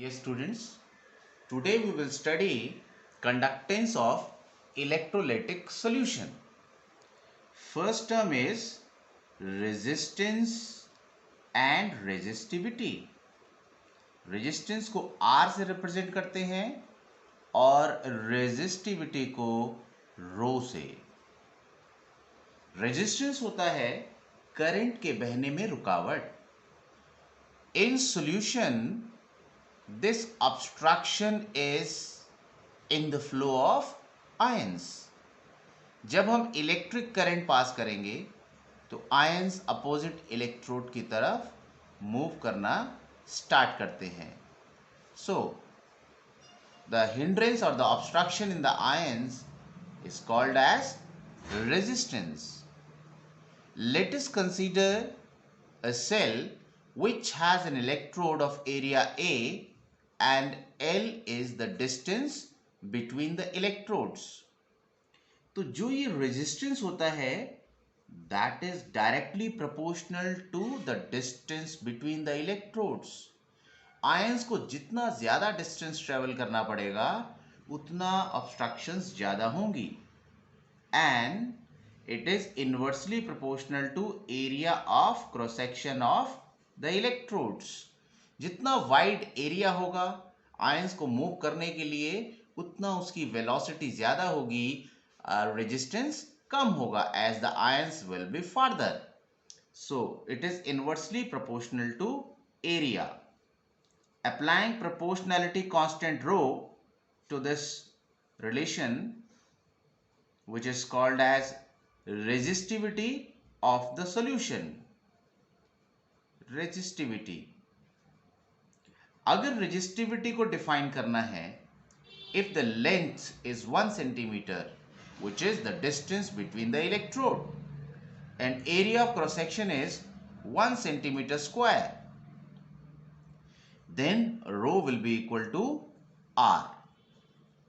Yes, students, today we will study conductance of electrolytic solution. First term is resistance and resistivity. Resistance को R से represent करते हैं और resistivity को रो से। रेजिस्टेंस होता है करंट के बहने में रुकावट। In solution this obstruction is in the flow of ions. जब हम इलेक्ट्रिक करंट पास करेंगे तो आयंस अपोजिट इलेक्ट्रोड की तरफ मूव करना स्टार्ट करते हैं. So the hindrance or the obstruction in the ions is called as resistance. Let us consider a cell which has an electrode of area A and L is the distance between the electrodes. तो जो ये resistance होता है that is directly proportional to the distance between the electrodes. Ions को जितना ज़्यादा distance travel करना पड़ेगा उतना obstructions ज़्यादा होंगी and it is inversely proportional to area of cross section of the electrodes. जितना वाइड एरिया होगा आयंस को मूव करने के लिए उतना उसकी वेलोसिटी ज़्यादा होगी, रेजिस्टेंस कम होगा as the ions will be farther. So it is inversely proportional to area. Applying proportionality constant rho to this relation which is called as resistivity of the solution. Resistivity. अगर resistivity को define करना है, if the length is 1 centimeter, which is the distance between the electrode, and area of cross section is 1 centimeter square, then rho will be equal to R.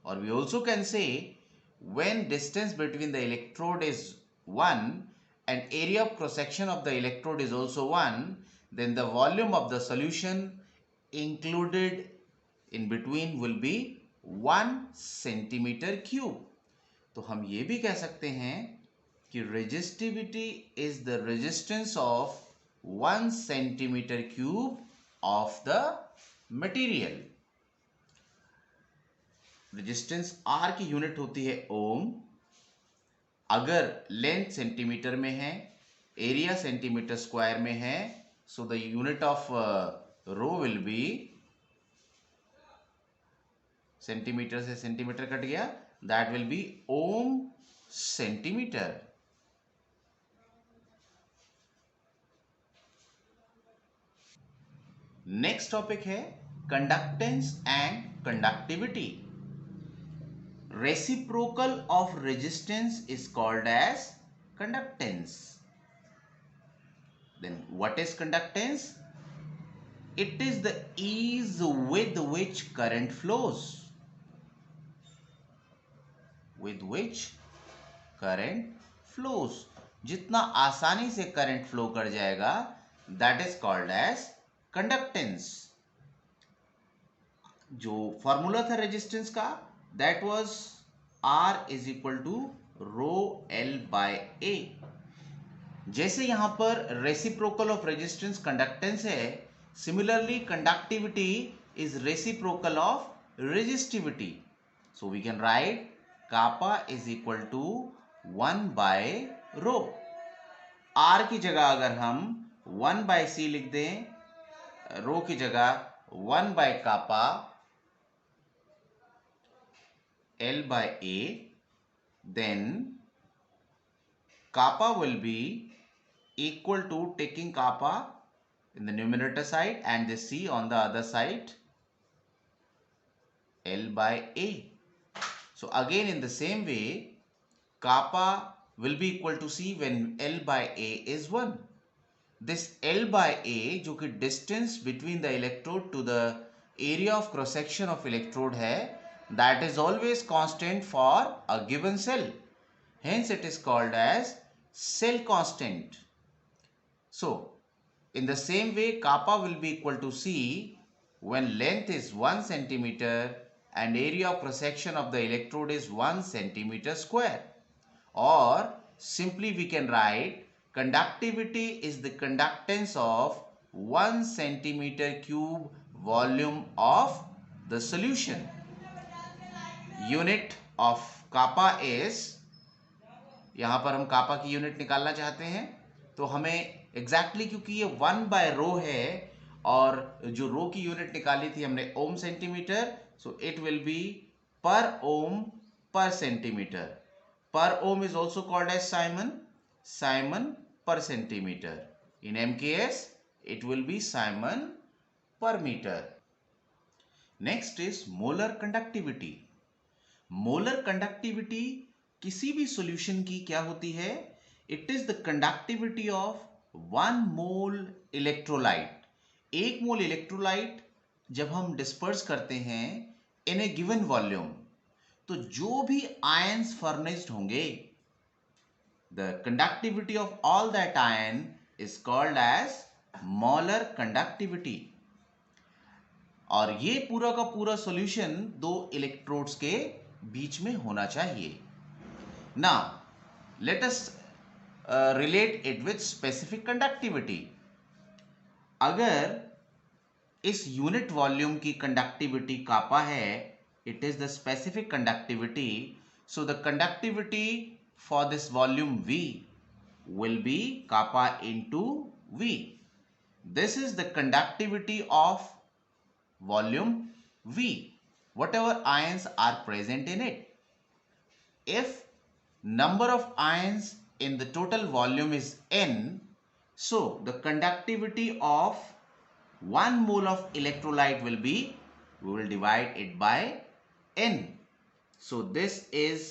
Or we also can say when distance between the electrode is 1 and area of cross section of the electrode is also 1, then the volume of the solution included in between will be 1 centimeter cube. तो हम ये भी कह सकते हैं कि resistivity is the resistance of 1 centimeter cube of the material. Resistance R की unit होती है ओम. अगर लेंथ सेंटीमीटर में है, एरिया सेंटीमीटर स्क्वायर में है, so the unit of rho will be, centimetre से सेंटीमीटर कट गया, that will be ohm centimetre. Next topic है conductance and conductivity. Reciprocal of resistance is called as conductance. Then what is conductance? It is the ease with which current flows. With which current flows. जितना आसानी से current flow कर जाएगा that is called as conductance. जो formula था resistance का that was R is equal to rho L by A. जैसे यहां पर रेसिप्रोकल ऑफ रेजिस्टेंस कंडक्टेंस है, similarly conductivity is reciprocal of resistivity. So we can write kappa is equal to 1 by rho. R की जगह अगर हम 1 bye C लिख दें, रो की जगह 1 by kappa L by A, then kappa will be equal to taking kappa in the numerator side and the C on the other side, L by A. So again in the same way, kappa will be equal to C when L by A is 1. This L by A जो कि distance between the electrode to the area of cross section of electrode है, that is always constant for a given cell. Hence it is called as cell constant. So in the same way kappa will be equal to C when length is 1 centimeter and area of cross section of the electrode is 1 centimeter square. Or simply we can write conductivity is the conductance of 1 centimeter cube volume of the solution. Unit of kappa is, यहाँ पर हम कापा की unit निकालना चाहते हैं तो हमें exactly क्योंकि ये 1/ρ है और जो रो की यूनिट निकाली थी हमने ohm centimetre, so it will be per ohm per centimetre. Per ohm is also called as Simon per centimeter. In MKS, it will be Simon per meter. Next is molar conductivity. Molar conductivity किसी भी solution की क्या होती है? It is the conductivity of 1 mole electrolyte. 1 mole electrolyte जब हम disperse करते हैं in a given volume, तो जो भी आयन्स फर्निश्ड होंगे, the conductivity of all that ion is called as molar conductivity. और ये पूरा का पूरा सॉल्यूशन 2 इलेक्ट्रोड्स के बीच में होना चाहिए. Now let us relate it with specific conductivity. अगर इस यूनिट वॉल्यूम की कंडक्टिविटी कापा है, it is the specific conductivity, so the conductivity for this volume V will be kappa into V. This is the conductivity of volume V, whatever ions are present in it. If number of ions in the total volume is N, so the conductivity of 1 mole of electrolyte will be, we will divide it by N. So this is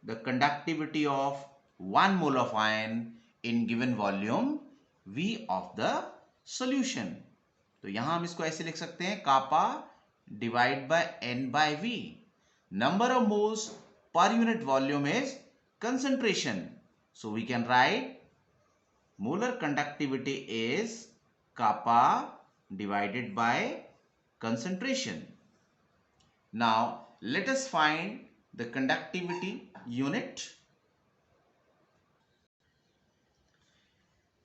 the conductivity of 1 mole of ion in given volume V of the solution. तो यहां हम इसको ऐसे लिख सकते हैं, kappa divide by N by V. Number of moles per unit volume is concentration. So we can write molar conductivity is kappa divided by concentration. Now let us find the conductivity unit.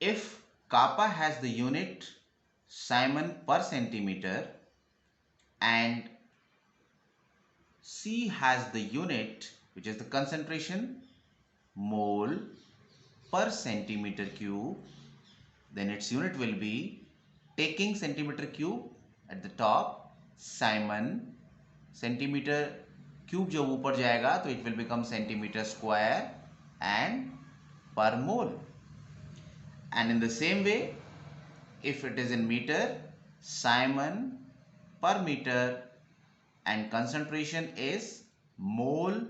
If kappa has the unit Simon per centimeter and C has the unit which is the concentration mole per centimeter cube, then its unit will be, taking centimeter cube at the top, Simon centimetre cube जब ऊपर जाएगा तो it will become centimetre square and per mole. And in the same way if it is in metre, siemens per metre and concentration is mole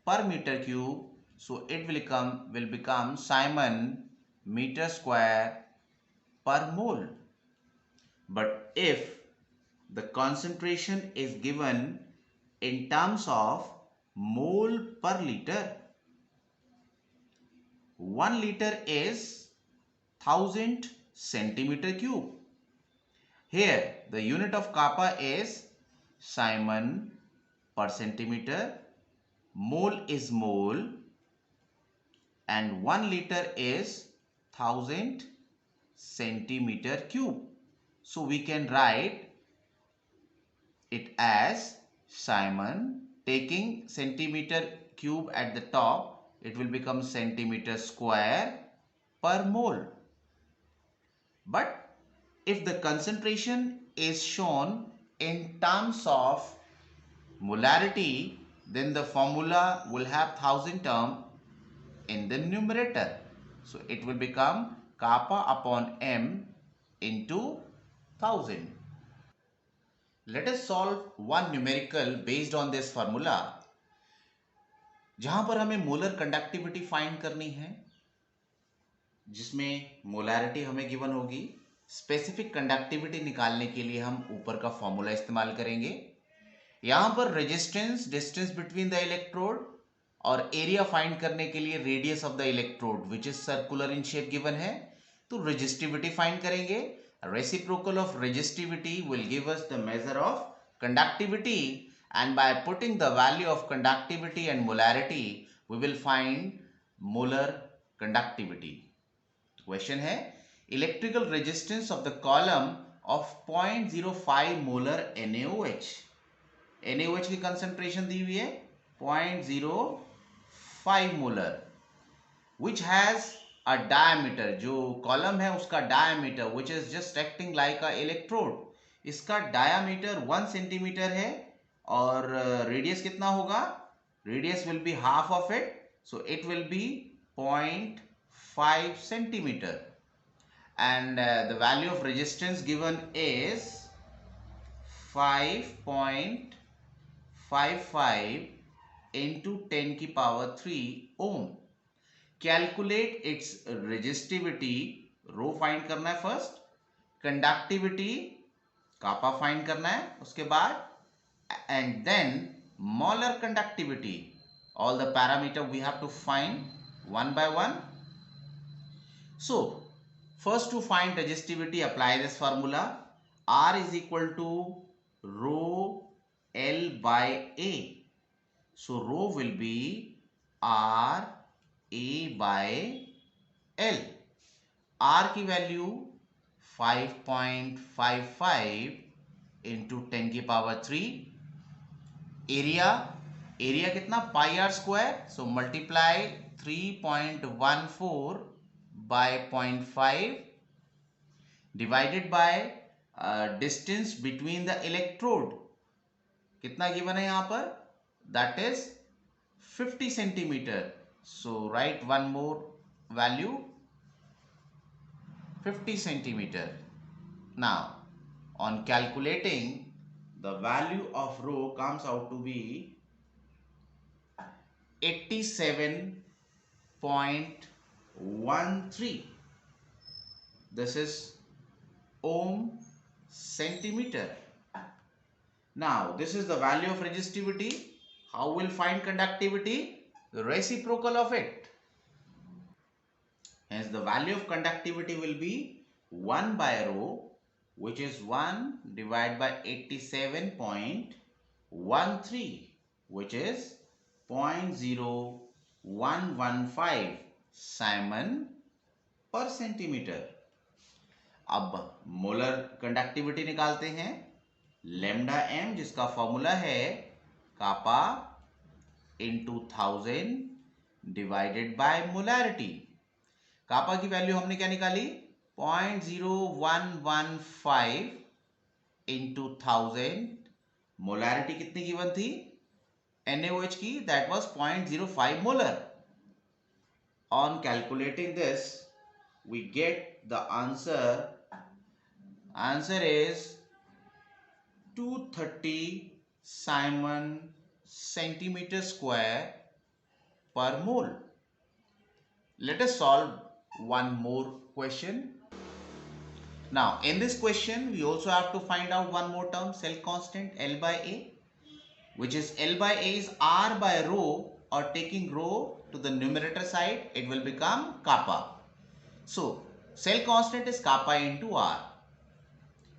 per meter cube, so it will become Simon meter square per mole. But if the concentration is given in terms of mole per liter, 1 liter is 1000 centimeter cube. Here the unit of kappa is Simon per centimeter, mole is mole, and 1 liter is 1000 centimeter cube. So we can write it as Simon, taking centimeter cube at the top, it will become centimeter square per mole. But if the concentration is shown in terms of molarity, then the formula will have 1000 term in the numerator. So it will become kappa upon m into 1000. Let us solve one numerical based on this formula, जहां पर हमें molar conductivity find करनी है, जिसमें molarity हमें given होगी. Specific conductivity निकालने के लिए हम ऊपर का फॉर्मूला इस्तेमाल करेंगे. यहां पर resistance, distance between the electrode, और एरिया फाइंड करने के लिए radius of the electrode which is circular in shape given है, तो रेजिस्टिविटी फाइंड करेंगे. Reciprocal of resistivity will give us the measure of conductivity, and by putting the value of conductivity and molarity, we will find molar conductivity. Question है, electrical resistance of the column of 0.05 molar NaOH. NaOH की concentration दी हुई है 0.05 molar, which has a diameter, जो column है उसका diameter which is just acting like a electrode, इसका diameter 1 centimetre है और रेडियस कितना होगा, radius will be half of it, so it will be 0.5 centimeter, and the value of resistance given is 5.55 into 10 की power 3 ohm. Calculate its resistivity, रो find करना है first, conductivity कापा find करना है उसके बाद, and then molar conductivity. All the parameter we have to find one by one. So first to find resistivity, apply this formula. R is equal to rho L by A. So rho will be R A by L. R की value 5.55 into 10 की power 3. Area कितना, pi r square, so multiply 3.14 by 0.5 divided by distance between the electrode, कितना given है यहाँ पर, that is 50 centimetre. So write one more value, 50 centimeter. Now on calculating, the value of rho comes out to be 87.13. This is ohm centimeter. Now this is the value of resistivity. How we'll find conductivity? The reciprocal of it. Hence the value of conductivity will be 1 by rho, which is 1 divided by 87.13, which is 0.0115 Simon per centimeter. अब molar conductivity निकालते हैं. Lambda m जिसका formula है kappa into 1000 divided by molarity. Kappa की value हमने क्या निकाली, 0.0115 into 1000. Molarity कितनी गिवन थी NaOH की, that was 0.05 molar. On calculating this we get the answer is 230 Simon centimeter square per mole. Let us solve one more question. Now in this question we also have to find out one more term, cell constant L by A, which is L by A is R by rho, or taking rho to the numerator side it will become kappa. So cell constant is kappa into R.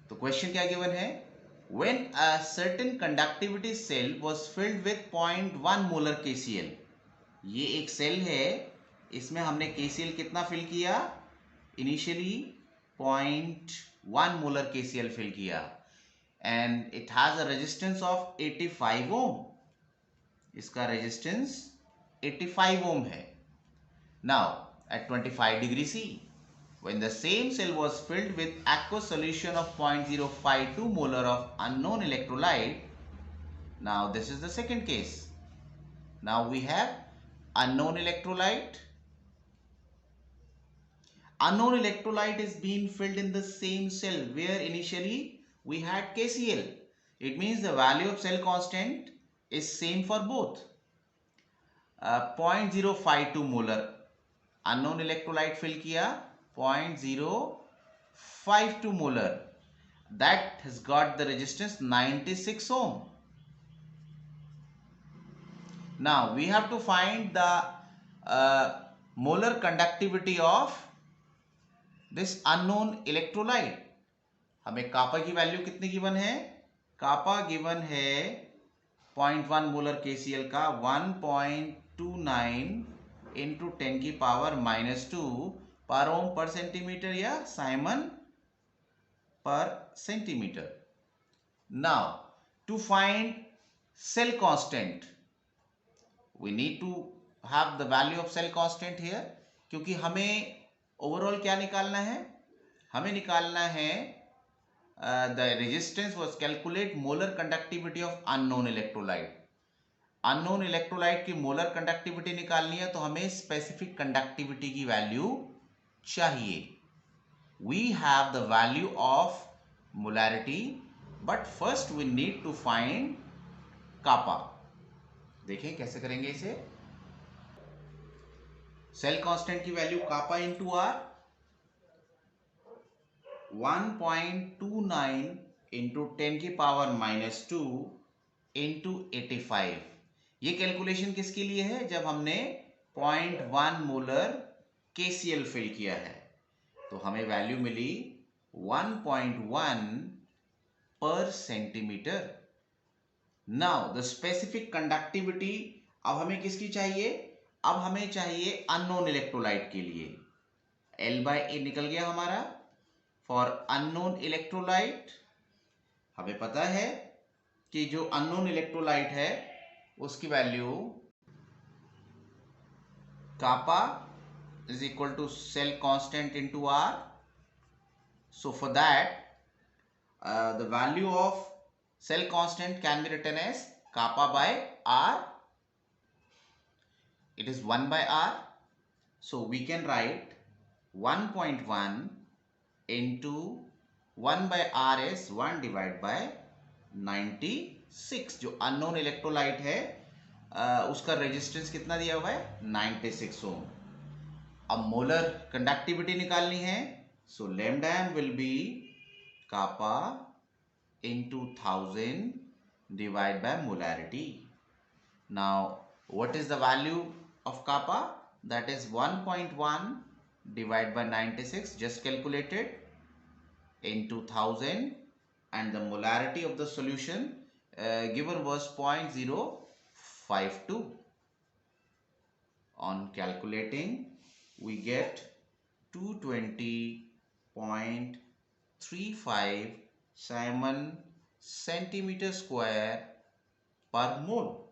तो question क्या given है, when a certain conductivity cell was filled with 0.1 molar KCl. ये एक cell है, इसमें हमने KCl कितना fill किया, इनिशियली 0.1 मोलर KCl फिल किया, and it has a resistance of 85 ओम. इसका रेजिस्टेंस 85 ओम है. Now at 25 degree C, when the same cell was filled with aqueous solution of 0.052 molar of unknown electrolyte. Now this is the second case. Now we have unknown electrolyte. Unknown electrolyte is being filled in the same cell where initially we had KCl. It means the value of cell constant is same for both. 0.052 molar unknown electrolyte fill किया, 0.052 molar, that has got the resistance 96 ohm. Now we have to find the molar conductivity of this unknown electrolyte. हमें कापा की value कितनी given है? कापा given है 0.1 molar KCl का 1.29 into 10 की power -2 पर ohm per centimetre या साइमन पर centimetre. Now to find cell constant we need to have the value of cell constant here, क्योंकि हमें ओवरऑल क्या निकालना है? हमें निकालना है the resistance was calculate molar conductivity of unknown electrolyte. Unknown electrolyte की मोलर कंडक्टिविटी निकालनी है तो हमें स्पेसिफिक कंडक्टिविटी की वैल्यू चाहिए. We have the value of molarity, but first we need to find kappa. देखें कैसे करेंगे इसे. सेल कांस्टेंट की value kappa into R 1.29 into 10 की पावर -2 इंटू 85. ये कैलकुलेशन किसके लिए है? जब हमने 0.1 मोलर KCl फिल किया है तो हमें वैल्यू मिली 1.1 पर centimetre. Now the specific conductivity अब हमें किसकी चाहिए? अब हमें चाहिए अननोन इलेक्ट्रोलाइट के लिए. L/A निकल गया हमारा. फॉर अननोन इलेक्ट्रोलाइट हमें पता है कि जो अननोन इलेक्ट्रोलाइट है उसकी value kappa is equal to cell constant into R. So for that the value of cell constant can be written as kappa by R. It is 1 by R. So we can write 1.1 into 1 by R is 1 divided by 96. जो unknown electrolyte है उसका resistance कितना दिया हुआ है? 96 ओम. अब molar conductivity निकालनी है. So lambda m will be kappa into 1000 divided by molarity. Now what is the value of kappa? That is 1.1 divided by 96, just calculated, into 1000, and the molarity of the solution given was 0.052. On calculating we get 220.35 Simon centimeter square per mole.